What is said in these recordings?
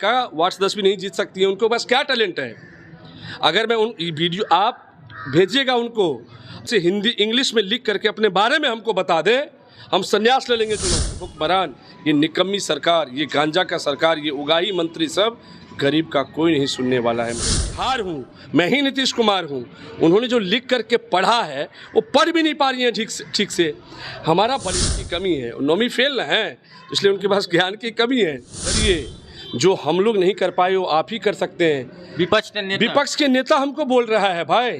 का वार्ड्स 10 भी नहीं जीत सकती है। उनको बस क्या टैलेंट है। अगर मैं उन वीडियो आप भेजिएगा उनको से हिंदी इंग्लिश में लिख करके अपने बारे में हमको बता दे, हम संन्यास ले लेंगे चुनाव। हुक्मरान, ये निकम्मी सरकार, ये गांजा का सरकार, ये उगाही मंत्री सब गरीब का कोई नहीं सुनने वाला है। हार हूँ मैं ही नीतीश कुमार हूँ। उन्होंने जो लिख करके पढ़ा है वो पढ़ भी नहीं पा रही हैं ठीक से। हमारा बलिष्ठ की कमी है, नौवीं फेल है, इसलिए उनके पास ज्ञान की कमी है। ये जो हम लोग नहीं कर पाए वो आप ही कर सकते हैं। विपक्ष के नेता हमको बोल रहा है, भाई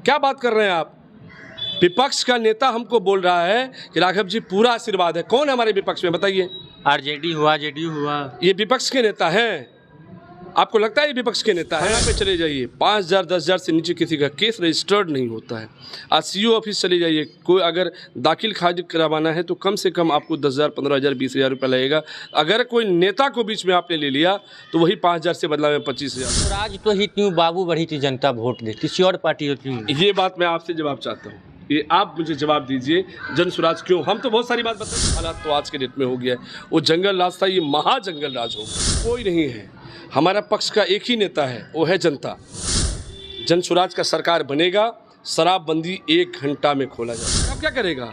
क्या बात कर रहे हैं आप। विपक्ष का नेता हमको बोल रहा है कि राघव जी पूरा आशीर्वाद है। कौन है हमारे विपक्ष में बताइए। आरजेडी हुआ, जेडीयू हुआ, ये विपक्ष के नेता हैं। आपको लगता है ये विपक्ष के नेता है? यहाँ पे चले जाइए, 5,000 10,000 से नीचे किसी का केस रजिस्टर्ड नहीं होता है। आज सीओ ऑफिस चले जाइए, कोई अगर दाखिल खारिज करवाना है तो कम से कम आपको 10,000 15,000 20,000 रुपये लगेगा। अगर कोई नेता को बीच में आपने ले लिया तो वही 5,000 से बदला में 25,000। राज तो ही क्यों बाबू बढ़ी थी, जनता वोट देती, किसी और पार्टी होती। ये बात मैं आपसे जवाब चाहता हूँ, ये आप मुझे जवाब दीजिए। जन स्वराज क्यों? हम तो बहुत सारी बात बताते, हालात तो आज के डेट में हो गया है। वो जंगल राज था, ये महाजंगल राज हो। कोई नहीं है, हमारा पक्ष का एक ही नेता है, वो है जनता। जन स्वराज का सरकार बनेगा, शराबबंदी 1 घंटा में खोला जाएगा। अब क्या करेगा?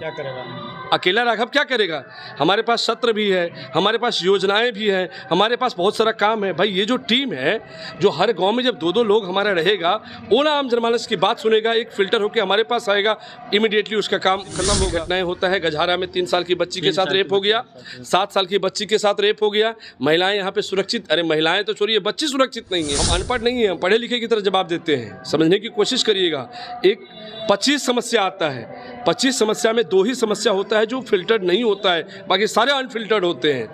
अकेला राघव क्या करेगा? हमारे पास सत्र भी है, हमारे पास योजनाएं भी हैं, हमारे पास बहुत सारा काम है। भाई ये जो टीम है, जो हर गांव में जब 2-2 लोग हमारा रहेगा, वो ना आम जनमानस की बात सुनेगा, एक फिल्टर होकर हमारे पास आएगा, इमीडिएटली उसका काम खत्म हो। घटनाएं होता है, गजहारा में 3 साल की बच्ची के साथ रेप हो गया, 7 साल की बच्ची के साथ रेप हो गया। महिलाएं यहाँ पे सुरक्षित, अरे महिलाएं तो छोड़िए, बच्ची सुरक्षित नहीं है। हम अनपढ़ नहीं है, हम पढ़े लिखे की तरह जवाब देते हैं। समझने की कोशिश करिएगा। एक 25 समस्या आता है, 25 समस्या में 2 ही समस्या होता है जो फिल्टर्ड नहीं होता है, बाकी सारे अनफिल्टर्ड होते हैं।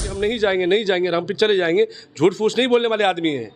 हम नहीं जाएंगे, हम फिर चले जाएंगे। झूठ फूस नहीं बोलने वाले आदमी हैं।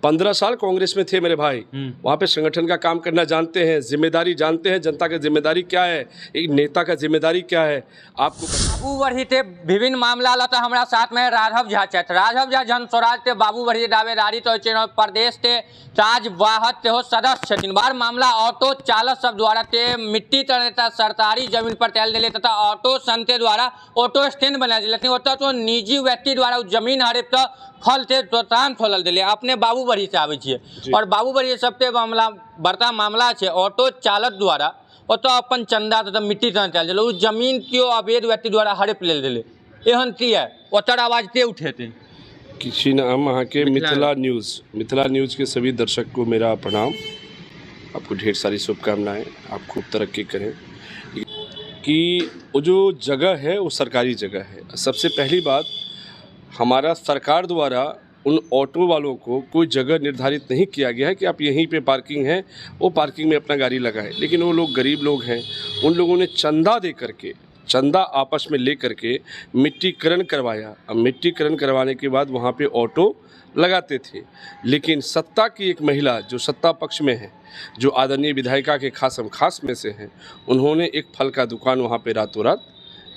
15 साल कांग्रेस में थे मेरे भाई, वहाँ पे संगठन का काम करना जानते हैं, जिम्मेदारी जानते हैं, जनता की जिम्मेदारी क्या है, एक नेता का जिम्मेदारी क्या है आपको। बाबू बढ़ी थे विभिन्न मामला लता हमारा साथ में राघव झा छथि। राघव झा जन स्वराज थे, बाबू बढ़ी दावेदारी तो प्रदेश थे, ताज वाहद थे हो सदस्य छथिन। बार मामला ऑटो चालक सब द्वारा थे, मिट्टी तथा सरकारी जमीन पर तैल दिले तथा ऑटो संते द्वारा ऑटो स्टैंड बना दिले तो निजी व्यक्ति द्वारा जमीन हड़प तो फल थे तुरंत खोल दिले। अपने बाबू बढ़ी से आवे छिए और बाबू बढ़ी सबसे मामला बड़का मामला है ऑटो चालक द्वारा ओतो अपन चंदा तथा मिट्टी तैल दिले, उस जमीन क्यों अवैध व्यक्ति द्वारा हड़प ले दिले। एहन की है ओतर आवाज ते उठेते किसी न हम वहाँ के मिथिला न्यूज़ के सभी दर्शक को मेरा प्रणाम। आपको ढेर सारी शुभकामनाएं, आप खूब तरक्की करें। कि वो जो जगह है वो सरकारी जगह है। सबसे पहली बात, हमारा सरकार द्वारा उन ऑटो वालों को कोई जगह निर्धारित नहीं किया गया है कि आप यहीं पे पार्किंग है, वो पार्किंग में अपना गाड़ी लगाएं। लेकिन वो लोग गरीब लोग हैं, उन लोगों ने चंदा दे करके, चंदा आपस में ले करके मिट्टीकरण करवाया। अब मिट्टीकरण करवाने के बाद वहाँ पे ऑटो लगाते थे। लेकिन सत्ता की एक महिला जो सत्ता पक्ष में है, जो आदरणीय विधायिका के खास में से हैं, उन्होंने एक फल का दुकान वहाँ पे रातों रात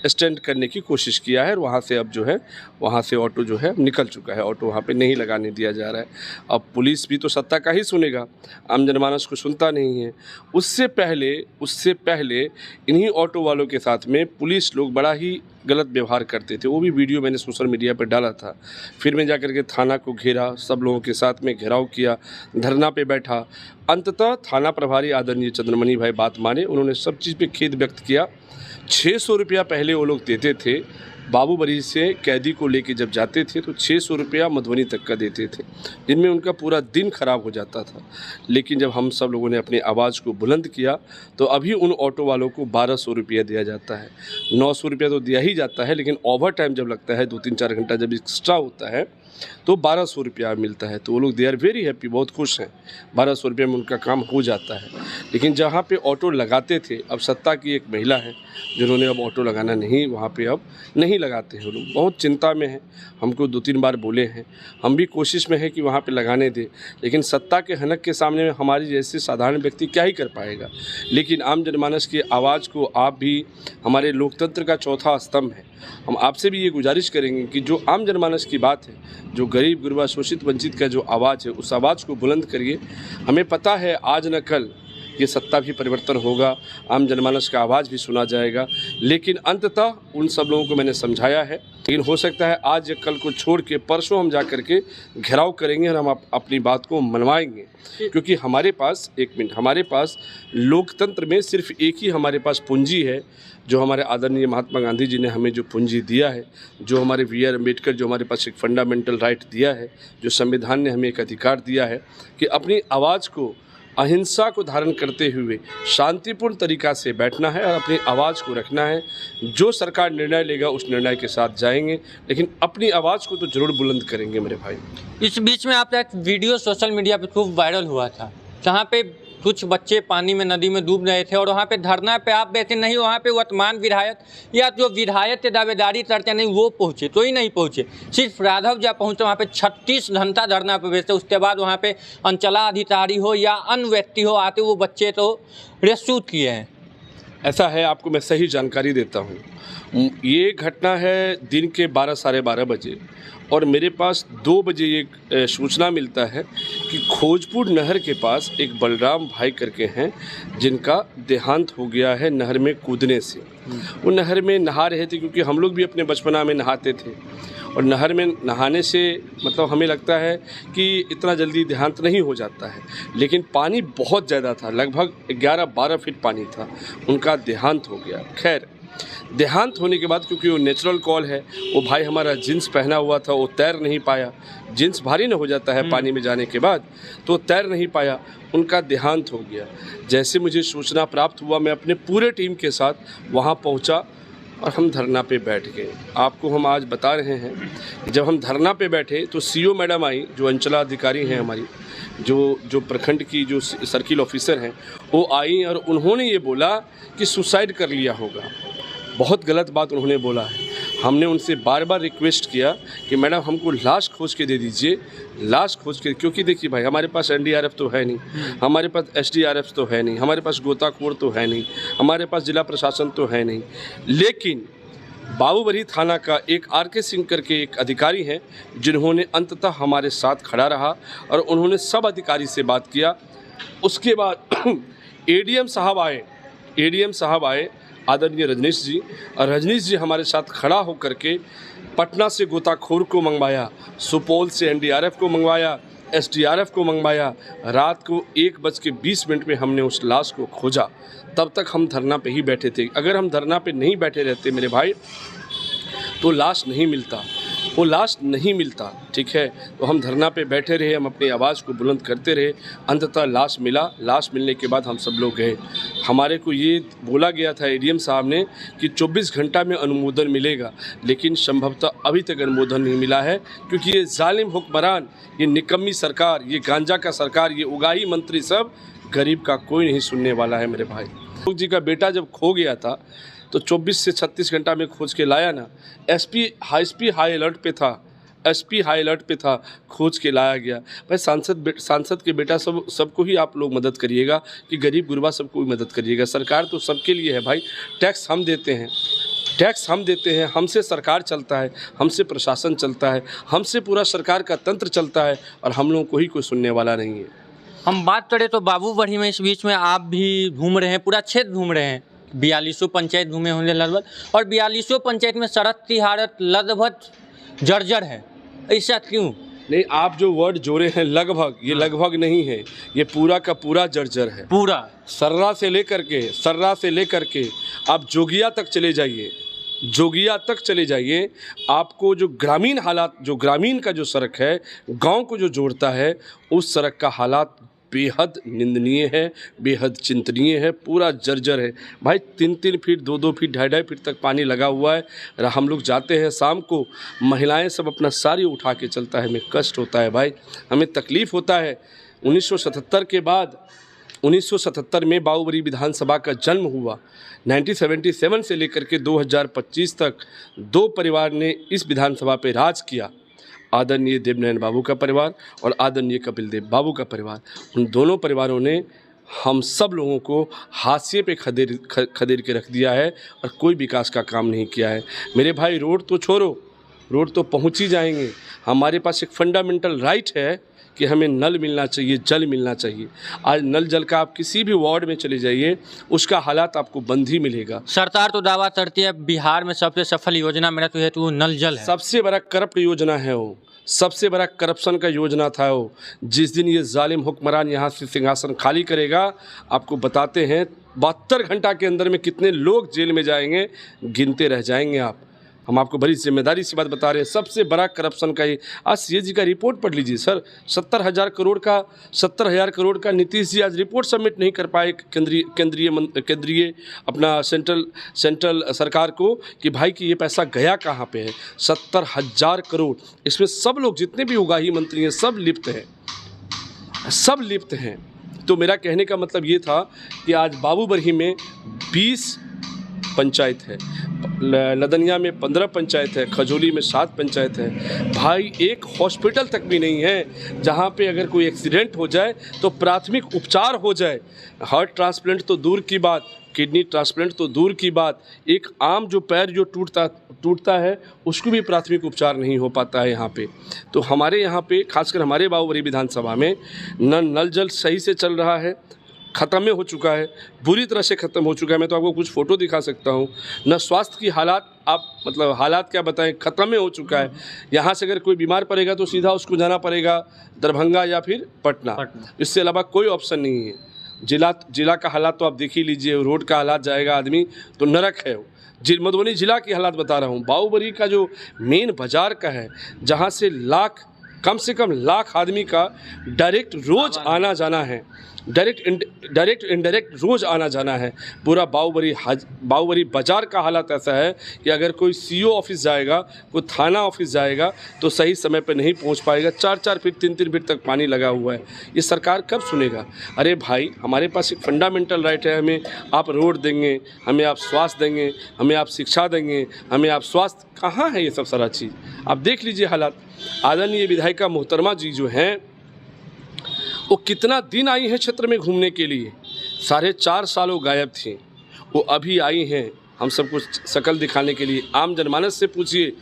स्टैंड करने की कोशिश किया है। और वहाँ से अब जो है, वहाँ से ऑटो जो है निकल चुका है, ऑटो वहाँ पे नहीं लगाने दिया जा रहा है। अब पुलिस भी तो सत्ता का ही सुनेगा, आम जनमानस को सुनता नहीं है। उससे पहले इन्हीं ऑटो वालों के साथ में पुलिस लोग बड़ा ही गलत व्यवहार करते थे। वो भी वीडियो मैंने सोशल मीडिया पर डाला था। फिर मैं जाकर के थाना को घेरा, सब लोगों के साथ में घेराव किया, धरना पे बैठा। अंततः थाना प्रभारी आदरणीय चंद्रमणि भाई बात माने, उन्होंने सब चीज़ पे खेद व्यक्त किया। 600 रुपया पहले वो लोग देते थे। बाबू बढ़ी से कैदी को लेके जब जाते थे तो 600 रुपया मधुबनी तक का देते थे, जिनमें उनका पूरा दिन खराब हो जाता था। लेकिन जब हम सब लोगों ने अपनी आवाज़ को बुलंद किया तो अभी उन ऑटो वालों को 1200 रुपया दिया जाता है। 900 रुपया तो दिया ही जाता है, लेकिन ओवर टाइम जब लगता है 2-3-4 घंटा जब एक्स्ट्रा होता है तो 1200 रुपया मिलता है। तो वो लोग दे आर वेरी हैप्पी, बहुत खुश हैं। 1200 रुपये में उनका काम हो जाता है। लेकिन जहाँ पे ऑटो लगाते थे, अब सत्ता की एक महिला है जिन्होंने अब ऑटो लगाना नहीं, वहाँ पे अब नहीं लगाते हैं। वो लोग बहुत चिंता में हैं, हमको 2-3 बार बोले हैं, हम भी कोशिश में है कि वहाँ पे लगाने दें। लेकिन सत्ता के हनक के सामने में हमारी जैसे साधारण व्यक्ति क्या ही कर पाएगा। लेकिन आम जनमानस की आवाज़ को आप भी, हमारे लोकतंत्र का चौथा स्तंभ है, हम आपसे भी ये गुजारिश करेंगे कि जो आम जनमानस की बात है, जो गरीब गुरबा शोषित वंचित का जो आवाज़ है, उस आवाज़ को बुलंद करिए। हमें पता है आज न कल ये सत्ता भी परिवर्तन होगा, आम जनमानस का आवाज़ भी सुना जाएगा। लेकिन अंततः उन सब लोगों को मैंने समझाया है। लेकिन हो सकता है आज या कल को छोड़ के परसों हम जा कर के घेराव करेंगे और हम अपनी बात को मनवाएंगे, क्योंकि हमारे पास हमारे पास लोकतंत्र में सिर्फ एक ही हमारे पास पूंजी है, जो हमारे आदरणीय महात्मा गांधी जी ने हमें जो पूंजी दिया है, जो हमारे वी.आर. अम्बेडकर जो हमारे पास एक फंडामेंटल राइट दिया है, जो संविधान ने हमें एक अधिकार दिया है कि अपनी आवाज़ को, अहिंसा को धारण करते हुए शांतिपूर्ण तरीक़ा से बैठना है और अपनी आवाज़ को रखना है। जो सरकार निर्णय लेगा उस निर्णय के साथ जाएंगे, लेकिन अपनी आवाज़ को तो ज़रूर बुलंद करेंगे मेरे भाई। इस बीच में आपका एक वीडियो सोशल मीडिया पे खूब वायरल हुआ था, जहाँ पे कुछ बच्चे पानी में, नदी में डूब रहे थे और वहाँ पे धरना पे आप बैठे नहीं, वहाँ पे वर्तमान विधायक या जो विधायक के दावेदारी करते नहीं वो पहुँचे, तो ही नहीं पहुँचे, सिर्फ राघव झा पहुँचे। वहाँ पे 36 घंटा धरना पे बैठे, उसके बाद वहाँ पे अंचला अधिकारी हो या अन्य व्यक्ति हो आते वो बच्चे तो रेस्क्यू किए हैं। ऐसा है, आपको मैं सही जानकारी देता हूँ। ये घटना है दिन के 12 साढ़े 12 बजे और मेरे पास 2 बजे ये सूचना मिलता है कि खोजपुर नहर के पास एक बलराम भाई करके हैं जिनका देहांत हो गया है नहर में कूदने से। वो नहर में नहा रहे थे, क्योंकि हम लोग भी अपने बचपना में नहाते थे और नहर में नहाने से मतलब हमें लगता है कि इतना जल्दी देहांत नहीं हो जाता है, लेकिन पानी बहुत ज़्यादा था, लगभग 11-12 फीट पानी था, उनका देहांत हो गया। खैर, देहांत होने के बाद क्योंकि वो नेचुरल कॉल है, वो भाई हमारा जींस पहना हुआ था, वो तैर नहीं पाया, जींस भारी न हो जाता है पानी में जाने के बाद, तो तैर नहीं पाया, उनका देहांत हो गया। जैसे मुझे सूचना प्राप्त हुआ, मैं अपने पूरे टीम के साथ वहाँ पहुँचा और हम धरना पे बैठ गए। आपको हम आज बता रहे हैं, जब हम धरना पे बैठे तो सीओ मैडम आई, जो अंचला अधिकारी हैं हमारी, जो प्रखंड की जो सर्किल ऑफिसर हैं, वो आई और उन्होंने ये बोला कि सुसाइड कर लिया होगा। बहुत गलत बात उन्होंने बोला है। हमने उनसे बार बार रिक्वेस्ट किया कि मैडम हमको लाश खोज के दे दीजिए, लाश खोज के, क्योंकि देखिए भाई हमारे पास एनडीआरएफ तो है नहीं, हमारे पास एसडीआरएफ तो है नहीं, हमारे पास गोताखोर तो है नहीं, हमारे पास जिला प्रशासन तो है नहीं। लेकिन बाबूबरी थाना का एक आर.के. सिंह करके एक अधिकारी हैं, जिन्होंने अंततः हमारे साथ खड़ा रहा और उन्होंने सब अधिकारी से बात किया। उसके बाद एडीएम साहब आए आदरणीय रजनीश जी, और रजनीश जी हमारे साथ खड़ा होकर के पटना से गोताखोर को मंगवाया, सुपौल से एनडीआरएफ को मंगवाया, एसडीआरएफ को मंगवाया। रात को 1:20 में हमने उस लाश को खोजा। तब तक हम धरना पे ही बैठे थे। अगर हम धरना पे नहीं बैठे रहते मेरे भाई तो लाश नहीं मिलता, वो लाश नहीं मिलता, ठीक है। तो हम धरना पे बैठे रहे, हम अपनी आवाज़ को बुलंद करते रहे, अंततः लाश मिला। लाश मिलने के बाद हम सब लोग गए। हमारे को ये बोला गया था एडीएम साहब ने कि 24 घंटा में अनुमोदन मिलेगा, लेकिन संभवतः अभी तक अनुमोदन नहीं मिला है, क्योंकि ये जालिम हुक्मरान, ये निकम्मी सरकार, ये गांजा का सरकार, ये उगाही मंत्री सब गरीब का कोई नहीं सुनने वाला है मेरे भाई। जी का बेटा जब खो गया था तो 24 से 36 घंटा में खोज के लाया ना। एसपी हाई अलर्ट पे था, खोज के लाया गया। भाई सांसद के बेटा सबको ही आप लोग मदद करिएगा, कि गरीब गुरबा सबको भी मदद करिएगा। सरकार तो सबके लिए है भाई, टैक्स हम देते हैं, हमसे सरकार चलता है, हमसे प्रशासन चलता है, हमसे पूरा सरकार का तंत्र चलता है, और हम लोगों को ही कोई सुनने वाला नहीं है। हम बात करें तो बाबूबरी में इस बीच में आप भी घूम रहे हैं, पूरा क्षेत्र घूम रहे हैं, 42 पंचायत घूमे होंगे लगभग, और 42 पंचायत में सड़क की हालत लगभग जर्जर है। ऐसा क्यों? नहीं, आप जो वर्ड जोड़े हैं लगभग, ये लगभग नहीं है, ये पूरा का पूरा जर्जर है। पूरा सर्रा से लेकर के आप जोगिया तक चले जाइए, आपको जो ग्रामीण हालात, जो ग्रामीण का जो सड़क है, गांव को जो जोड़ता है, उस सड़क का हालात बेहद निंदनीय है, बेहद चिंतनीय है, पूरा जर्जर है भाई। 3-3 फीट, 2-2 फीट, 2.5 फीट तक पानी लगा हुआ है। हम लोग जाते हैं शाम को, महिलाएं सब अपना साड़ी उठा के चलता है, हमें कष्ट होता है भाई, हमें तकलीफ़ होता है। 1977 के बाद 1977 में बाबूबरी विधानसभा का जन्म हुआ। 1977 से लेकर के 2025 तक 2 परिवार ने इस विधानसभा पे राज किया, आदरणीय देवनयन बाबू का परिवार और आदरणीय कपिल देव बाबू का परिवार। उन दोनों परिवारों ने हम सब लोगों को हाशिए पे खदेड़ के रख दिया है और कोई विकास का काम नहीं किया है मेरे भाई। रोड तो छोड़ो, रोड तो पहुंच ही जाएंगे। हमारे पास एक फंडामेंटल राइट है कि हमें नल मिलना चाहिए, जल मिलना चाहिए। आज नल जल का आप किसी भी वार्ड में चले जाइए, उसका हालात आपको बंद ही मिलेगा। सरकार तो दावा करती है बिहार में सबसे सफल योजना मेरा तो है तो वो नल जल है। सबसे बड़ा करप्ट योजना है वो, सबसे बड़ा करप्शन का योजना था वो। जिस दिन ये जालिम हुक्मरान यहाँ से सिंहासन खाली करेगा, आपको बताते हैं 72 घंटा के अंदर में कितने लोग जेल में जाएंगे, गिनते रह जाएंगे आप। हम आपको बड़ी जिम्मेदारी से बात बता रहे हैं। सबसे बड़ा करप्शन का ये, आज सीए जी का रिपोर्ट पढ़ लीजिए सर। 70,000 करोड़ का नीतीश जी आज रिपोर्ट सबमिट नहीं कर पाए केंद्रीय अपना सेंट्रल सरकार को कि भाई कि ये पैसा गया कहाँ पे है। 70,000 करोड़, इसमें सब लोग जितने भी उगाही मंत्री हैं सब लिप्त हैं। तो मेरा कहने का मतलब ये था कि आज बाबूबरही में 20 पंचायत है, लदनिया में 15 पंचायत है, खजोली में 7 पंचायत है। भाई एक हॉस्पिटल तक भी नहीं है जहाँ पे अगर कोई एक्सीडेंट हो जाए तो प्राथमिक उपचार हो जाए। हार्ट ट्रांसप्लांट तो दूर की बात, किडनी ट्रांसप्लांट तो दूर की बात, एक आम जो पैर जो टूटता है उसको भी प्राथमिक उपचार नहीं हो पाता है यहाँ पे। तो हमारे यहाँ पे खासकर हमारे बाबूबरही विधानसभा में न नल जल सही से चल रहा है, ख़त्म में हो चुका है, बुरी तरह से ख़त्म हो चुका है। मैं तो आपको कुछ फ़ोटो दिखा सकता हूँ। न स्वास्थ्य की हालात, आप मतलब हालात क्या बताएं, ख़त्म में हो चुका है। यहाँ से अगर कोई बीमार पड़ेगा तो सीधा उसको जाना पड़ेगा दरभंगा या फिर पटना, इससे अलावा कोई ऑप्शन नहीं है। जिला का हालात तो आप देख ही लीजिए, रोड का हालात जाएगा आदमी तो नरक है। मधुबनी जिला की हालात बता रहा हूँ। बाबूबरही का जो मेन बाज़ार का है, जहाँ से कम से कम लाख आदमी का डायरेक्ट रोज़ आना जाना है, डायरेक्ट इनडायरेक्ट रोज़ आना जाना है। पूरा बाबूबरही बाज़ार का हालत ऐसा है कि अगर कोई सीओ ऑफिस जाएगा, कोई थाना ऑफिस जाएगा तो सही समय पर नहीं पहुंच पाएगा। 4-4 फीट 3-3 फीट तक पानी लगा हुआ है। ये सरकार कब सुनेगा? अरे भाई, हमारे पास एक फंडामेंटल राइट है। हमें आप रोड देंगे, हमें आप स्वास्थ्य देंगे, हमें आप शिक्षा देंगे, हमें आप स्वास्थ्य, कहाँ है ये सब सारा चीज़? आप देख लीजिए हालात। आदरणीय विधायिका मोहतरमा जी जो हैं, वो कितना दिन आई हैं क्षेत्र में घूमने के लिए। 4.5 साल वो गायब थी, वो अभी आई हैं हम सबको शक्ल दिखाने के लिए। आम जनमानस से पूछिए,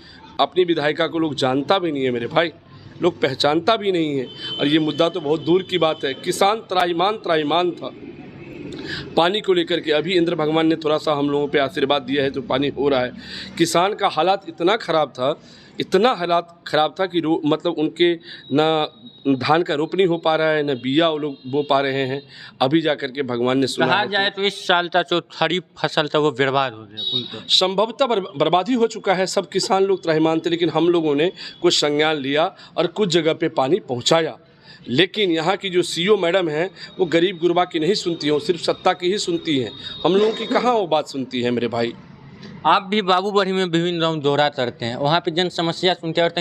अपनी विधायिका को लोग जानता भी नहीं है मेरे भाई, लोग पहचानता भी नहीं है। और ये मुद्दा तो बहुत दूर की बात है। किसान त्राहिमाम था पानी को लेकर के। अभी इंद्र भगवान ने थोड़ा सा हम लोगों पे आशीर्वाद दिया है तो पानी हो रहा है। किसान का हालात इतना ख़राब था कि मतलब उनके ना धान का रोपनी हो पा रहा है, ना बिया वो लोग बो पा रहे हैं। अभी जा कर के भगवान ने सुना कहा जाए तो इस साल तक जो खरीफ फसल था वो बर्बाद हो गया, संभवतः बर्बादी हो चुका है। सब किसान लोग त्राहिमाम थे, लेकिन हम लोगों ने कुछ संज्ञान लिया और कुछ जगह पे पानी पहुँचाया। लेकिन यहाँ की जो सीईओ मैडम हैं, वो गरीब गुरबा की नहीं सुनती हैं, वो सिर्फ सत्ता की ही सुनती हैं। हम लोगों की कहाँ वो बात सुनती है मेरे भाई। आप भी बाबूबरही में विभिन्न गाँव दौरा करते हैं, वहाँ पे जन समस्या सुनते हैं और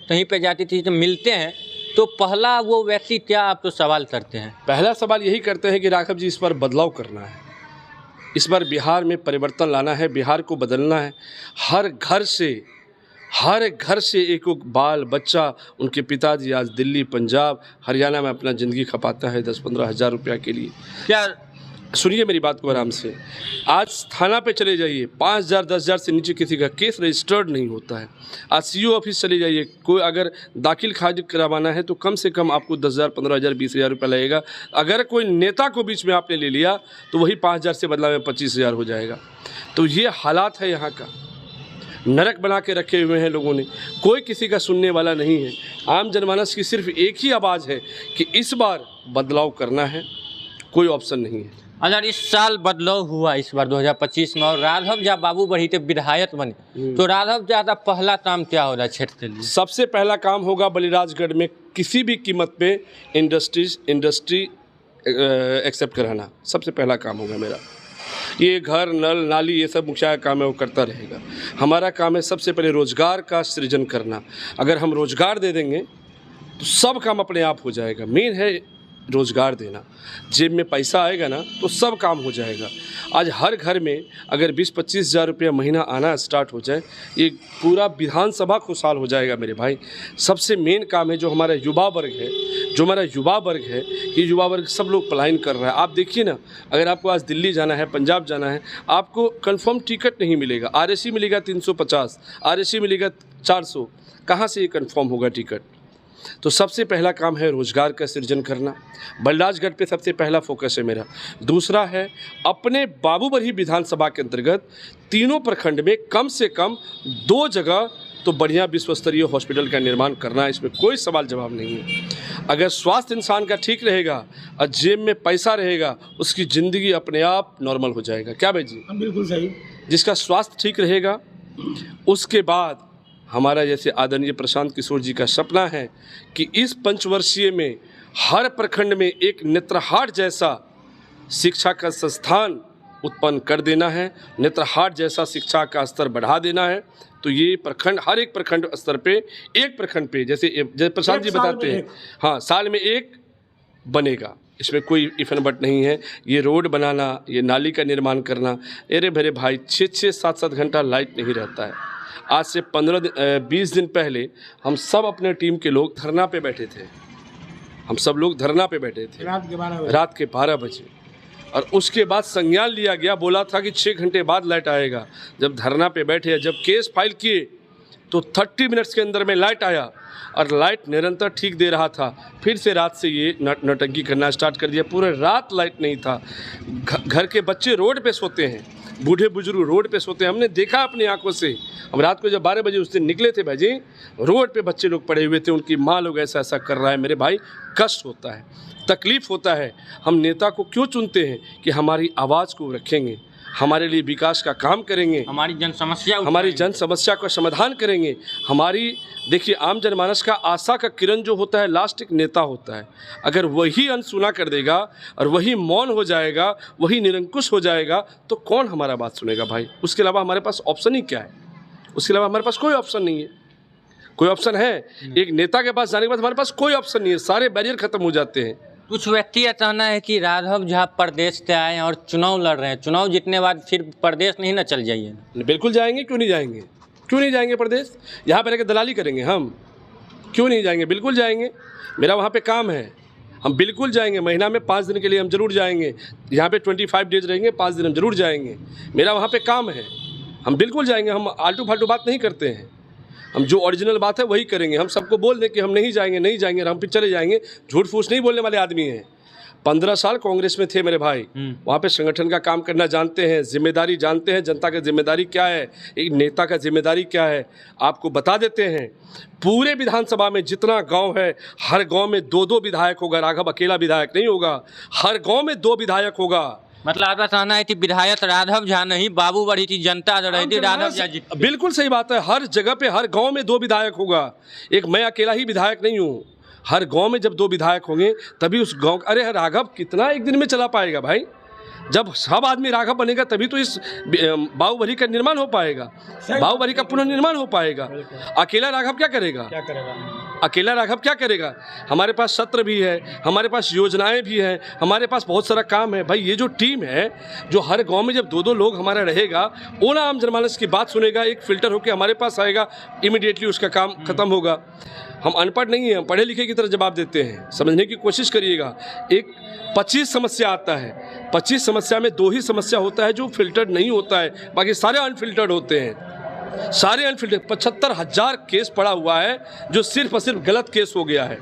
कहीं पे जाती थी जब मिलते हैं तो पहला वो व्यक्ति क्या आप तो सवाल करते हैं? पहला सवाल यही करते हैं कि राघव जी, इस पर बदलाव करना है, इस बार बिहार में परिवर्तन लाना है, बिहार को बदलना है। हर घर से एक बाल बच्चा, उनके पिताजी आज दिल्ली, पंजाब, हरियाणा में अपना ज़िंदगी खपाता है 10-15 हज़ार रुपया के लिए। क्या सुनिए मेरी बात को आराम से। आज थाना पे चले जाइए, 5,000 10,000 से नीचे किसी का केस रजिस्टर्ड नहीं होता है। आज सीईओ ऑफिस चले जाइए, कोई अगर दाखिल खारिज करवाना है तो कम से कम आपको 10,000 15,000 20,000 रुपये लगेगा। अगर कोई नेता को बीच में आपने ले लिया तो वही 5,000 से बदला में 25,000 हो जाएगा। तो ये हालात है यहाँ का। नरक बना के रखे हुए हैं लोगों ने, कोई किसी का सुनने वाला नहीं है। आम जनमानस की सिर्फ एक ही आवाज़ है कि इस बार बदलाव करना है, कोई ऑप्शन नहीं है। अगर इस साल बदलाव हुआ, इस बार 2025 में, और राघव झा बाबूबरही के विधायक बने, तो राघव झा का पहला काम क्या होगा क्षेत्र के लिए? सबसे पहला काम होगा बलिराजगढ़ में किसी भी कीमत पे इंडस्ट्री एक्सेप्ट कराना। सबसे पहला काम होगा मेरा। ये घर, नल, नाली, ये सब मुखिया का काम है, वो करता रहेगा। हमारा काम है सबसे पहले रोज़गार का सृजन करना। अगर हम रोज़गार दे देंगे तो सब काम अपने आप हो जाएगा। मेन है रोज़गार देना। जेब में पैसा आएगा ना तो सब काम हो जाएगा। आज हर घर में अगर 20-25 हज़ार रुपया महीना आना स्टार्ट हो जाए, ये पूरा विधानसभा खुशहाल हो जाएगा मेरे भाई। सबसे मेन काम है जो हमारा युवा वर्ग है, ये युवा वर्ग सब लोग पलायन कर रहा है। आप देखिए ना, अगर आपको आज दिल्ली जाना है, पंजाब जाना है, आपको कंफर्म टिकट नहीं मिलेगा। RAC मिलेगा 350, RAC मिलेगा 400। कहाँ से ये कंफर्म होगा टिकट? तो सबसे पहला काम है रोजगार का सृजन करना। बलराजगढ़ पे सबसे पहला फोकस है मेरा। दूसरा है अपने बाबूबरही विधानसभा के अंतर्गत तीनों प्रखंड में कम से कम 2 जगह तो बढ़िया विश्व स्तरीय हॉस्पिटल का निर्माण करना है, इसमें कोई सवाल जवाब नहीं है। अगर स्वास्थ्य इंसान का ठीक रहेगा और जेब में पैसा रहेगा, उसकी ज़िंदगी अपने आप नॉर्मल हो जाएगा। क्या भाई जी? बिल्कुल सही। जिसका स्वास्थ्य ठीक रहेगा, उसके बाद हमारा जैसे आदरणीय प्रशांत किशोर जी का सपना है कि इस पंचवर्षीय में हर प्रखंड में एक नेत्रहाट जैसा शिक्षा का संस्थान उत्पन्न कर देना है, नेत्रहाट जैसा शिक्षा का स्तर बढ़ा देना है। तो ये प्रखंड, हर एक प्रखंड स्तर पे, एक प्रखंड पे जैसे प्रशांत जी बताते हैं, हाँ, साल में एक बनेगा, इसमें कोई इफ एंड बट नहीं है। ये रोड बनाना, ये नाली का निर्माण करना, अरे भरे भाई 6-6, 7-7 घंटा लाइट नहीं रहता है। आज से 15-20 दिन पहले हम सब अपने टीम के लोग धरना पे बैठे थे, हम सब लोग धरना पे बैठे थे रात के 12 बजे, और उसके बाद संज्ञान लिया गया, बोला था कि 6 घंटे बाद लाइट आएगा। जब धरना पे बैठे, जब केस फाइल किए तो 30 मिनट्स के अंदर में लाइट आया, और लाइट निरंतर ठीक दे रहा था। फिर से रात से ये नौटंकी करना स्टार्ट कर दिया, पूरे रात लाइट नहीं था। घर के बच्चे रोड पे सोते हैं, बूढ़े बुजुर्ग रोड पे सोते हैं, हमने देखा अपनी आंखों से। हम रात को जब 12 बजे उस दिन निकले थे भाई, रोड पे बच्चे लोग पड़े हुए थे, उनकी माँ लोग ऐसा ऐसा कर रहा है। मेरे भाई, कष्ट होता है, तकलीफ़ होता है। हम नेता को क्यों चुनते हैं कि हमारी आवाज़ को रखेंगे, हमारे लिए विकास का काम करेंगे, हमारी जन समस्या का समाधान करेंगे। हमारी देखिए, आम जनमानस का आशा का किरण जो होता है, लास्ट एक नेता होता है। अगर वही अनसुना कर देगा और वही मौन हो जाएगा, वही निरंकुश हो जाएगा, तो कौन हमारा बात सुनेगा भाई? उसके अलावा हमारे पास ऑप्शन ही क्या है? उसके अलावा हमारे पास कोई ऑप्शन नहीं है। कोई ऑप्शन है? एक नेता के पास जाने के बाद हमारे पास कोई ऑप्शन नहीं है, सारे बैरियर खत्म हो जाते हैं। कुछ व्यक्ति का कहना है कि राघव झा प्रदेश से आए हैं और चुनाव लड़ रहे हैं, चुनाव जीतने बाद फिर प्रदेश नहीं ना चल जाइए? बिल्कुल जाएंगे, क्यों नहीं जाएंगे? क्यों नहीं जाएंगे प्रदेश? यहाँ पर रहकर दलाली करेंगे हम? क्यों नहीं जाएंगे? बिल्कुल जाएंगे। मेरा वहाँ पे काम है, हम बिल्कुल जाएंगे। महीना में 5 दिन के लिए हम जरूर जाएंगे। यहाँ पे 25 डेज रहेंगे, 5 दिन हम जरूर जाएंगे। मेरा वहाँ पे काम है, हम बिल्कुल जाएंगे। हम आलतू फालतू बात नहीं करते हैं, हम जो ओरिजिनल बात है वही करेंगे। हम सबको बोल दें कि हम नहीं जाएंगे, हम फिर चले जाएंगे। झूठ फूस नहीं बोलने वाले आदमी हैं। 15 साल कांग्रेस में थे मेरे भाई, वहाँ पे संगठन का काम करना जानते हैं, जिम्मेदारी जानते हैं, जनता की जिम्मेदारी क्या है, एक नेता का जिम्मेदारी क्या है, आपको बता देते हैं। पूरे विधानसभा में जितना गांव है, हर गांव में 2-2 विधायक होगा। राघव अकेला विधायक नहीं होगा, हर गांव में 2 विधायक होगा। मतलब आपका कहना है कि विधायक राघव झा नहीं, बाबूबरही की जनता रही थी, राघव झा जीत। बिल्कुल सही बात है। हर जगह पे, हर गांव में 2 विधायक होगा। एक मैं अकेला ही विधायक नहीं हूँ, हर गांव में जब 2 विधायक होंगे तभी उस गांव। अरे राघव कितना एक दिन में चला पाएगा भाई? जब सब आदमी राघव बनेगा तभी तो इस बाबूबरही का निर्माण हो पाएगा, बाबूबरही का पुनर्निर्माण हो पाएगा। अकेला राघव क्या करेगा? अकेला राघव क्या करेगा? हमारे पास सत्र भी है, हमारे पास योजनाएं भी हैं, हमारे पास बहुत सारा काम है भाई। ये जो टीम है, जो हर गांव में जब 2-2 लोग हमारा रहेगा, वो ना आम जनमानस की बात सुनेगा, एक फिल्टर होकर हमारे पास आएगा, इमीडिएटली उसका काम खत्म होगा। हम अनपढ़ नहीं हैं, हम पढ़े लिखे की तरह जवाब देते हैं। समझने की कोशिश करिएगा। एक 25 समस्या आता है, 25 समस्या में 2 ही समस्या होता है जो फिल्टर्ड नहीं होता है, बाकी सारे अनफिल्टर्ड होते हैं। सारे अनफिल्टर्ड 75,000 केस पड़ा हुआ है जो सिर्फ और सिर्फ गलत केस हो गया है,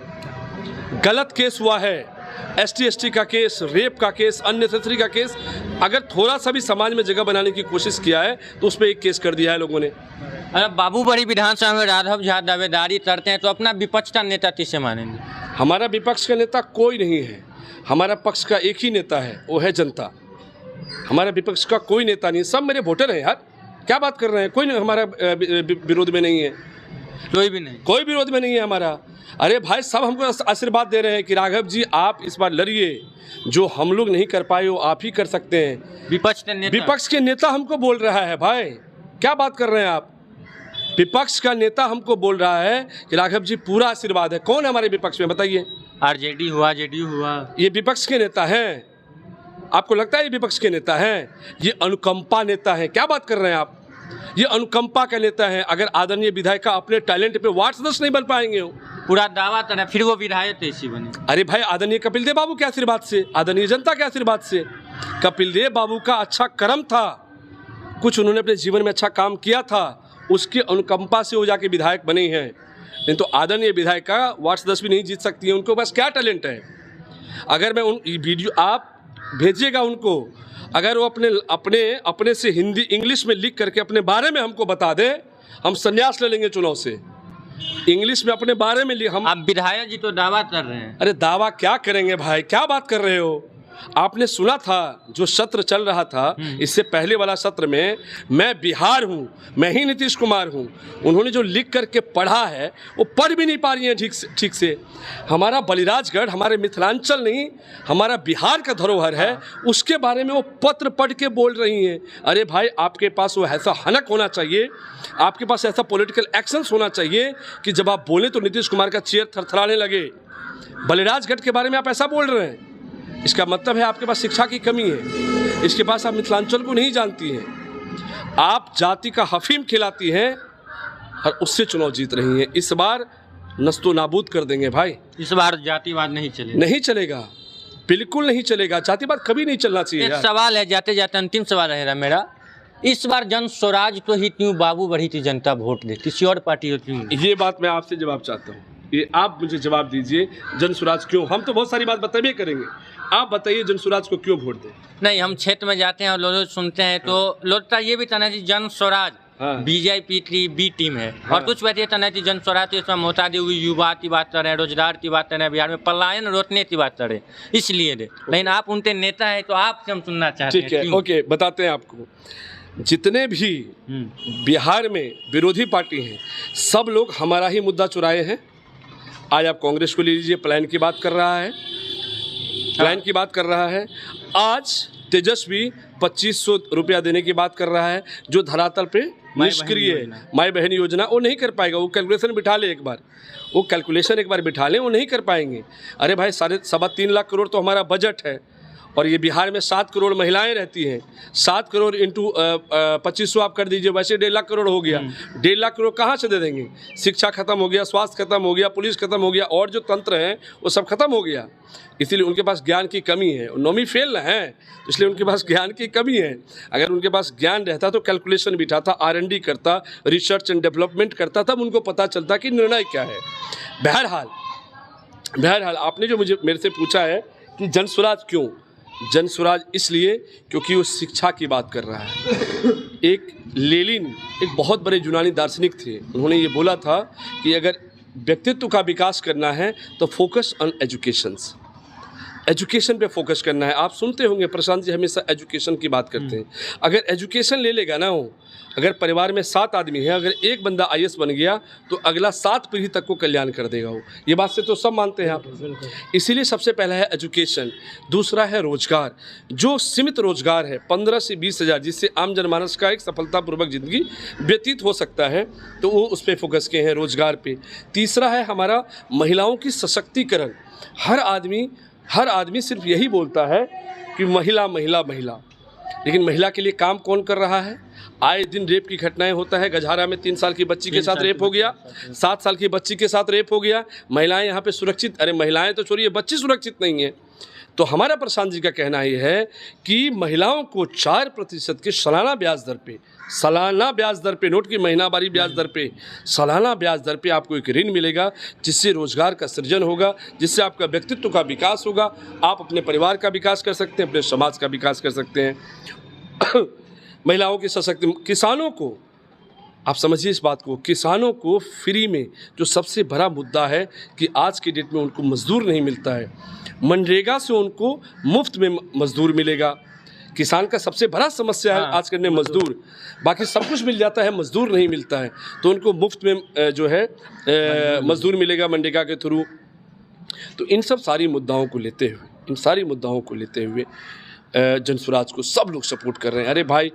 गलत केस हुआ है। ST का केस, रेप का केस, अननेसेसरी का केस। अगर थोड़ा सा भी समाज में जगह बनाने की कोशिश किया है तो उस पर एक केस कर दिया है लोगों ने। अगर बाबूबरही विधानसभा में राघव झा दावेदारी करते हैं तो अपना विपक्ष का नेता किसे मानेंगे? हमारा विपक्ष का नेता कोई नहीं है, हमारा पक्ष का एक ही नेता है, वो है जनता। हमारा विपक्ष का कोई नेता नहीं, सब मेरे वोटर हैं यार। क्या बात कर रहे हैं? कोई हमारा विरोध में नहीं है, कोई भी नहीं, कोई विरोध में नहीं है हमारा। अरे भाई, सब हमको आशीर्वाद दे रहे हैं कि राघव जी आप इस बार लड़िए, जो हम लोग नहीं कर पाए वो आप ही कर सकते हैं। विपक्ष के नेता हमको बोल रहा है भाई, क्या बात कर रहे हैं आप? विपक्ष का नेता हमको बोल रहा है कि राघव जी पूरा आशीर्वाद है। कौन है हमारे विपक्ष में बताइए? RJD हुआ, JDU हुआ, ये विपक्ष के नेता हैं? आपको लगता है ये विपक्ष के नेता हैं? ये अनुकंपा नेता है। क्या बात कर रहे हैं आप? ये अनुकंपा का नेता है। अगर आदरणीय विधायक अपने टैलेंट पे वार्ड सदस्य नहीं बन पाएंगे, हो पूरा दावा कर फिर वो विधायक कैसी बने? अरे भाई, आदरणीय कपिल देव बाबू के आशीर्वाद से, आदरणीय जनता के आशीर्वाद से। कपिल देव बाबू का अच्छा कर्म था, कुछ उन्होंने अपने जीवन में अच्छा काम किया था, उसके अनुकंपा से वो जाके विधायक बने हैं। नहीं तो आदरणीय विधायिका वार्ड 10 भी नहीं जीत सकती है। उनको बस क्या टैलेंट है, अगर मैं उन वीडियो आप भेजिएगा उनको, अगर वो अपने से हिंदी इंग्लिश में लिख करके अपने बारे में हमको बता दे, हम संन्यास ले लेंगे चुनाव से। इंग्लिश में अपने बारे में हम, आप विधायक जी तो दावा कर रहे हैं। अरे दावा क्या करेंगे भाई, क्या बात कर रहे हो। आपने सुना था जो सत्र चल रहा था, इससे पहले वाला सत्र में, मैं बिहार हूँ, मैं ही नीतीश कुमार हूँ, उन्होंने जो लिख करके पढ़ा है वो पढ़ भी नहीं पा रही हैं ठीक से। हमारा बलिराजगढ़ हमारे मिथिलांचल नहीं, हमारा बिहार का धरोहर है, उसके बारे में वो पत्र पढ़ के बोल रही हैं। अरे भाई, आपके पास वो ऐसा हनक होना चाहिए, आपके पास ऐसा पॉलिटिकल एक्शंस होना चाहिए कि जब आप बोलें तो नीतीश कुमार का चेयर थरथराने लगे। बलिराजगढ़ के बारे में आप ऐसा बोल रहे हैं, इसका मतलब है आपके पास शिक्षा की कमी है, इसके पास आप मिथिलांचल को नहीं जानती हैं, आप जाति का हफीम खिलाती हैं और उससे चुनाव जीत रही हैं। इस बार नस्तो नाबूद कर देंगे भाई। इस बार जातिवाद नहीं चलेगा। नहीं चलेगा, बिल्कुल नहीं चलेगा, जातिवाद कभी नहीं चलना चाहिए। एक सवाल है, जाते जाते अंतिम सवाल रहेगा मेरा, इस बार जन स्वराज तो ही क्यों बाबू बढ़ी थी जनता वोट दे, किसी और पार्टी को क्यों? ये बात मैं आपसे जवाब चाहता हूँ, ये आप मुझे जवाब दीजिए, जन स्वराज क्यों? हम तो बहुत सारी बात बताइए करेंगे, आप बताइए जन स्वराज को क्यों वोट दें? नहीं, हम क्षेत्र में जाते हैं और लोग सुनते हैं तो लोग ये भी कहना चाहिए जन स्वराज बीजेपी की बी टीम है, और कुछ बात ये कहना चाहिए जन स्वराज तो इसमें मोहतादी हुई युवा की बात कर रहे हैं, रोजगार की बात कर रहे हैं, बिहार में पलायन रोकने की बात कर रहे हैं, इसलिए दे। लेकिन आप उनके नेता है तो आपसे हम सुनना चाहते हैं। ठीक है, ओके, बताते हैं आपको। जितने भी बिहार में विरोधी पार्टी हैं, सब लोग हमारा ही मुद्दा चुराए हैं। आज आप कांग्रेस को ले लीजिए, प्लान की बात कर रहा है, प्लान की बात कर रहा है। आज तेजस्वी 2500 रुपया देने की बात कर रहा है, जो धरातल पे निष्क्रिय माई बहन योजना, वो नहीं कर पाएगा। वो कैलकुलेशन बिठा ले एक बार, वो कैलकुलेशन एक बार बिठा ले, वो नहीं कर पाएंगे। अरे भाई, 3.25 लाख करोड़ तो हमारा बजट है, और ये बिहार में 7 करोड़ महिलाएं रहती हैं। 7 करोड़ इंटू 2500 आप कर दीजिए, वैसे 1.5 लाख करोड़ हो गया। 1.5 लाख करोड़ कहाँ से दे देंगे? शिक्षा खत्म हो गया, स्वास्थ्य खत्म हो गया, पुलिस खत्म हो गया, और जो तंत्र हैं वो सब खत्म हो गया। इसीलिए उनके पास ज्ञान की कमी है, नौवीं फेल है, इसलिए उनके पास ज्ञान की कमी है। अगर उनके पास ज्ञान रहता तो कैलकुलेशन बिठाता, R&D करता, रिसर्च एंड डेवलपमेंट करता, तब उनको पता चलता कि निर्णय क्या है। बहरहाल आपने जो मेरे से पूछा है कि जन स्वराज क्यों, जन स्वराज इसलिए क्योंकि वो शिक्षा की बात कर रहा है। एक लेनिन, एक बहुत बड़े यूनानी दार्शनिक थे, उन्होंने ये बोला था कि अगर व्यक्तित्व का विकास करना है तो फोकस ऑन एजुकेशंस, एजुकेशन पे फोकस करना है। आप सुनते होंगे प्रशांत जी हमेशा एजुकेशन की बात करते हैं। अगर एजुकेशन ले लेगा ना वो, अगर परिवार में 7 आदमी हैं, अगर एक बंदा IAS बन गया तो अगला 7 पीढ़ी तक को कल्याण कर देगा वो। ये बात से तो सब मानते हैं आप। इसीलिए सबसे पहला है एजुकेशन, दूसरा है रोजगार, जो सीमित रोजगार है 15 से 20 हज़ार, जिससे आम जनमानस का एक सफलतापूर्वक जिंदगी व्यतीत हो सकता है, तो वो उस पर फोकस किए हैं, रोजगार पे। तीसरा है हमारा महिलाओं की सशक्तिकरण। हर आदमी सिर्फ यही बोलता है कि महिला महिला महिला, लेकिन महिला के लिए काम कौन कर रहा है? आए दिन रेप की घटनाएं होता है। गजहारा में 3 साल की बच्ची के साथ रेप हो गया, 7 साल की बच्ची के साथ रेप हो गया। महिलाएं यहाँ पे सुरक्षित, अरे महिलाएं तो छोड़िए, बच्ची सुरक्षित नहीं है। तो हमारा प्रशांत जी का कहना ये है कि महिलाओं को 4% के सालाना ब्याज दर पे, नोट की महीनावारी ब्याज दर पे, सालाना ब्याज दर पे आपको एक ऋण मिलेगा, जिससे रोजगार का सृजन होगा, जिससे आपका व्यक्तित्व का विकास होगा। आप अपने परिवार का विकास कर सकते हैं, अपने समाज का विकास कर सकते हैं। महिलाओं के सशक्ति, किसानों को, आप समझिए इस बात को, किसानों को फ्री में, जो सबसे बड़ा मुद्दा है कि आज के डेट में उनको मजदूर नहीं मिलता है, मनरेगा से उनको मुफ्त में मजदूर मिलेगा। किसान का सबसे बड़ा समस्या है आज करने मजदूर, बाकी सब कुछ मिल जाता है, मजदूर नहीं मिलता है, तो उनको मुफ्त में जो है मजदूर मिलेगा मनरेगा के थ्रू। तो इन सारी मुद्दाओं को लेते हुए जन स्वराज को सब लोग सपोर्ट कर रहे हैं। अरे भाई,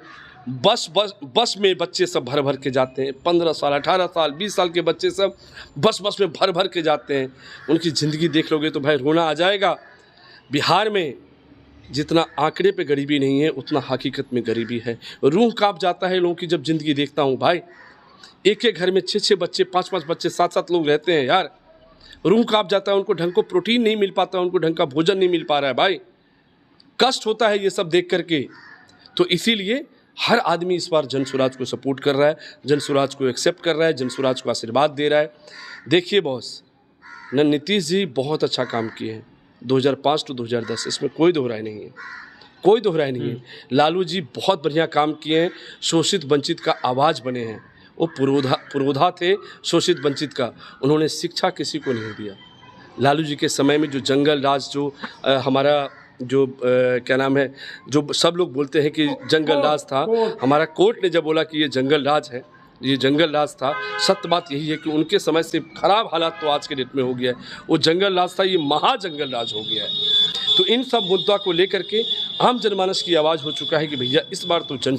बस में बच्चे सब भर भर के जाते हैं, 15 साल 18 साल 20 साल के बच्चे सब बस में भर भर के जाते हैं। उनकी ज़िंदगी देख लोगे तो भाई रोना आ जाएगा। बिहार में जितना आंकड़े पे गरीबी नहीं है, उतना हकीकत में गरीबी है। रूह कांप जाता है लोगों की जब ज़िंदगी देखता हूँ भाई। एक घर में 6-6 बच्चे, 5-5 बच्चे, 7-7 लोग रहते हैं यार। रूह कांप जाता है, उनको ढंग को प्रोटीन नहीं मिल पाता, उनको ढंग का भोजन नहीं मिल पा रहा है भाई। कष्ट होता है ये सब देख करके। तो इसीलिए हर आदमी इस बार जन स्वराज को सपोर्ट कर रहा है, जन स्वराज को एक्सेप्ट कर रहा है, जन स्वराज को आशीर्वाद दे रहा है। देखिए बॉस, न नीतीश जी बहुत अच्छा काम किए हैं 2005 टू 2010, इसमें कोई दोहराई नहीं है, कोई दोहराई नहीं है। लालू जी बहुत बढ़िया काम किए हैं, शोषित वंचित का आवाज़ बने हैं। वो पुरोधा थे शोषित वंचित का, उन्होंने शिक्षा किसी को नहीं दिया। लालू जी के समय में जो जंगल राज, जो हमारा जो क्या नाम है, जो सब लोग बोलते हैं कि जंगल राज था, हमारा कोर्ट ने जब बोला कि ये जंगल राज है, ये जंगल राज था, सत्य बात यही है कि उनके समय से ख़राब हालात तो आज के डेट में हो गया है। वो जंगल राज था, ये महाजंगल राज हो गया है। तो इन सब मुद्दा को लेकर के आम जनमानस की आवाज़ हो चुका है कि भैया इस बार तो जन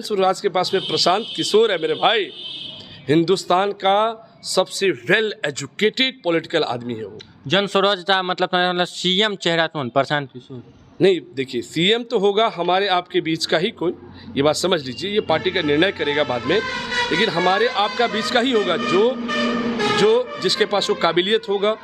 स्वराज के पास में प्रशांत किशोर है मेरे भाई, हिंदुस्तान का सबसे वेल एजुकेटेड पॉलिटिकल आदमी है वो। जन स्वराज का मतलब सीएम चेहरा कौन? प्रशांत किशोर नहीं, देखिए सीएम तो होगा हमारे आपके बीच का ही कोई, ये बात समझ लीजिए, ये पार्टी का निर्णय करेगा बाद में, लेकिन हमारे आपका बीच का ही होगा जो जिसके पास वो काबिलियत होगा,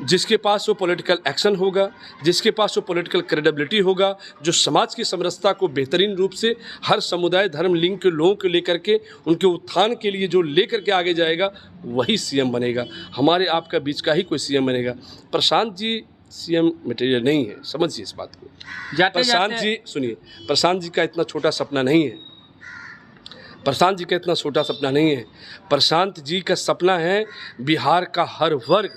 जिसके पास वो पॉलिटिकल एक्शन होगा, जिसके पास वो पॉलिटिकल क्रेडिबिलिटी होगा, जो समाज की समरसता को बेहतरीन रूप से हर समुदाय धर्म लिंग के लोगों को लेकर के उनके उत्थान के लिए जो लेकर के आगे जाएगा वही सीएम बनेगा। हमारे आपका बीच का ही कोई सीएम बनेगा। प्रशांत जी सीएम मटेरियल नहीं है, समझिए इस बात को। प्रशांत जी सुनिए, प्रशांत जी का इतना छोटा सपना नहीं है, प्रशांत जी का इतना छोटा सपना नहीं है। प्रशांत जी का सपना है बिहार का हर वर्ग,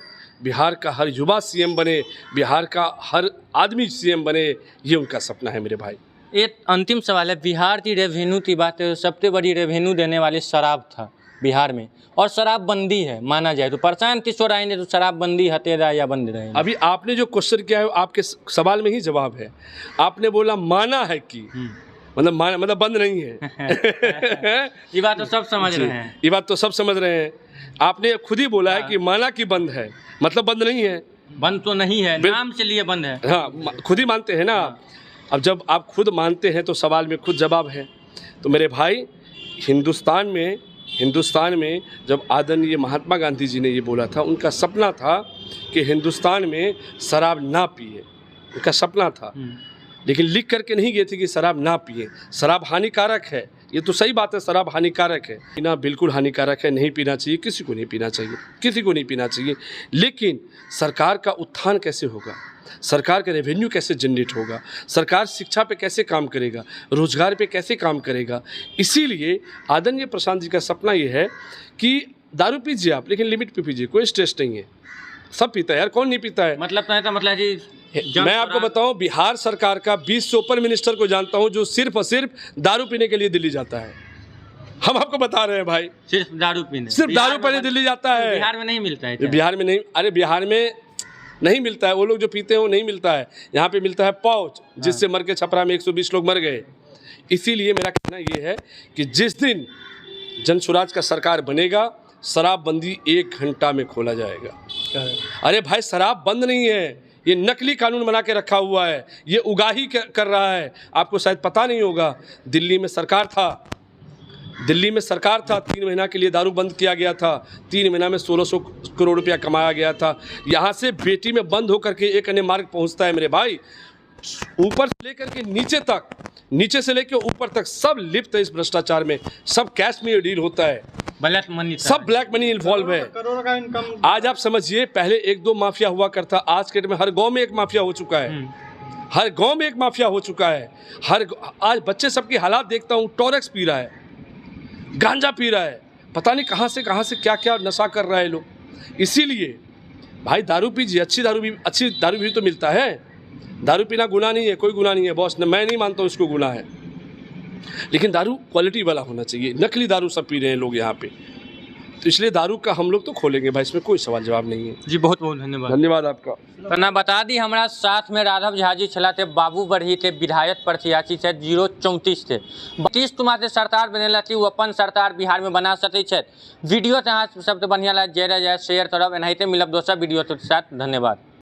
बिहार का हर युवा सीएम बने, बिहार का हर आदमी सीएम बने, ये उनका सपना है मेरे भाई। एक अंतिम सवाल है, बिहार की रेवेन्यू की बात है, सबसे बड़ी रेवेन्यू देने वाले शराब था बिहार में, और शराबबंदी है माना जाए तो। प्रशांत किशोर आएंगे तो शराबबंदी हटेगा या बंद रहेगा? अभी आपने जो क्वेश्चन किया है आपके सवाल में ही जवाब है। आपने बोला माना है कि मतलब बंद नहीं है। ये बात तो सब समझ रहे हैं, ये बात तो सब समझ रहे हैं। आपने खुद ही बोला है कि माना कि बंद है, मतलब बंद नहीं है। बंद तो नहीं है, नाम से लिए बंद है। हाँ, खुद ही मानते हैं ना। अब जब आप खुद मानते हैं तो सवाल में खुद जवाब है। तो मेरे भाई, हिंदुस्तान में जब आदरणीय महात्मा गांधी जी ने ये बोला था, उनका सपना था कि हिंदुस्तान में शराब ना पिए, उनका सपना था। लेकिन लिख करके नहीं गए थे कि शराब ना पिए, शराब हानिकारक है। ये तो सही बात है, शराब हानिकारक है, पीना बिल्कुल हानिकारक है, नहीं पीना चाहिए, किसी को नहीं पीना चाहिए, किसी को नहीं पीना चाहिए। लेकिन सरकार का उत्थान कैसे होगा, सरकार का रेवेन्यू कैसे जनरेट होगा, सरकार शिक्षा पे कैसे काम करेगा, रोजगार पे कैसे काम करेगा। इसीलिए आदरणीय प्रशांत जी का सपना ये है कि दारू पीजिए आप, लेकिन लिमिट पे पीजिए, कोई स्ट्रेस नहीं है। सब पीता है यार, कौन नहीं पीता है? मतलब जी, मैं आपको बताऊं, बिहार सरकार का 20 से ऊपर मिनिस्टर को जानता हूं जो सिर्फ और सिर्फ दारू पीने के लिए दिल्ली जाता है। हम आपको बता रहे हैं भाई, सिर्फ दारू पीने दिल्ली जाता है। बिहार में नहीं मिलता है? बिहार में नहीं, अरे बिहार में नहीं मिलता है, वो लोग जो पीते हैं वो नहीं मिलता है। यहाँ पे मिलता है पाउच, जिससे मर के छपरा में 120 लोग मर गए। इसीलिए मेरा कहना ये है कि जिस दिन जन स्वराज का सरकार बनेगा, शराबबंदी 1 घंटा में खोला जाएगा। अरे भाई, शराब बंद नहीं है, ये नकली कानून बना के रखा हुआ है, ये उगाही कर रहा है। आपको शायद पता नहीं होगा, दिल्ली में सरकार था, 3 महीना के लिए दारू बंद किया गया था। 3 महीना में 1600 करोड़ रुपया कमाया गया था। यहाँ से बेटी में बंद होकर के एक अन्य मार्ग पहुँचता है मेरे भाई, ऊपर से लेकर के नीचे तक, नीचे से लेकर ऊपर तक सब लिप्त है इस भ्रष्टाचार में। सब कैश में डील होता है, ब्लैक मनी, सब ब्लैक मनी इन्वॉल्व है। करोड़ों का इनकम। आज आप समझिए, पहले 1-2 माफिया हुआ करता, आज के डेट में हर गांव में एक माफिया हो चुका है। हर गांव में एक माफिया हो चुका है। आज बच्चे सबकी हालात देखता हूँ, टॉरेक्स पी रहा है, गांजा पी रहा है, पता नहीं कहाँ से क्या क्या नशा कर रहा है लोग। इसीलिए भाई दारू पीजिए, अच्छी दारू भी तो मिलता है। दारू पीना गुनाह नहीं है, कोई गुनाह नहीं है बॉस, मैं नहीं मानता हूँ इसको गुनाह है, लेकिन दारू क्वालिटी वाला होना चाहिए। नकली दारू सब पी रहे हैं लोग यहाँ पे, तो इसलिए दारू का हम लोग तो खोलेंगे भाई, इसमें कोई सवाल जवाब नहीं है। जी बहुत बहुत धन्यवाद। धन्यवाद आपका। तो ना बता दी, हमारा साथ में राघव झा जी छला थे, बाबू बढ़ी थे, विधायक प्रत्याशी थे, 034 थे। 32 तुम्हारे सरकार बनेला थी, वो अपन सरकार बिहार में बना सकै छै। वीडियो तो यहाँ सबसे बढ़िया लगे, शेयर करब, एनाहिते मिलब दोसर वीडियो के साथ। धन्यवाद।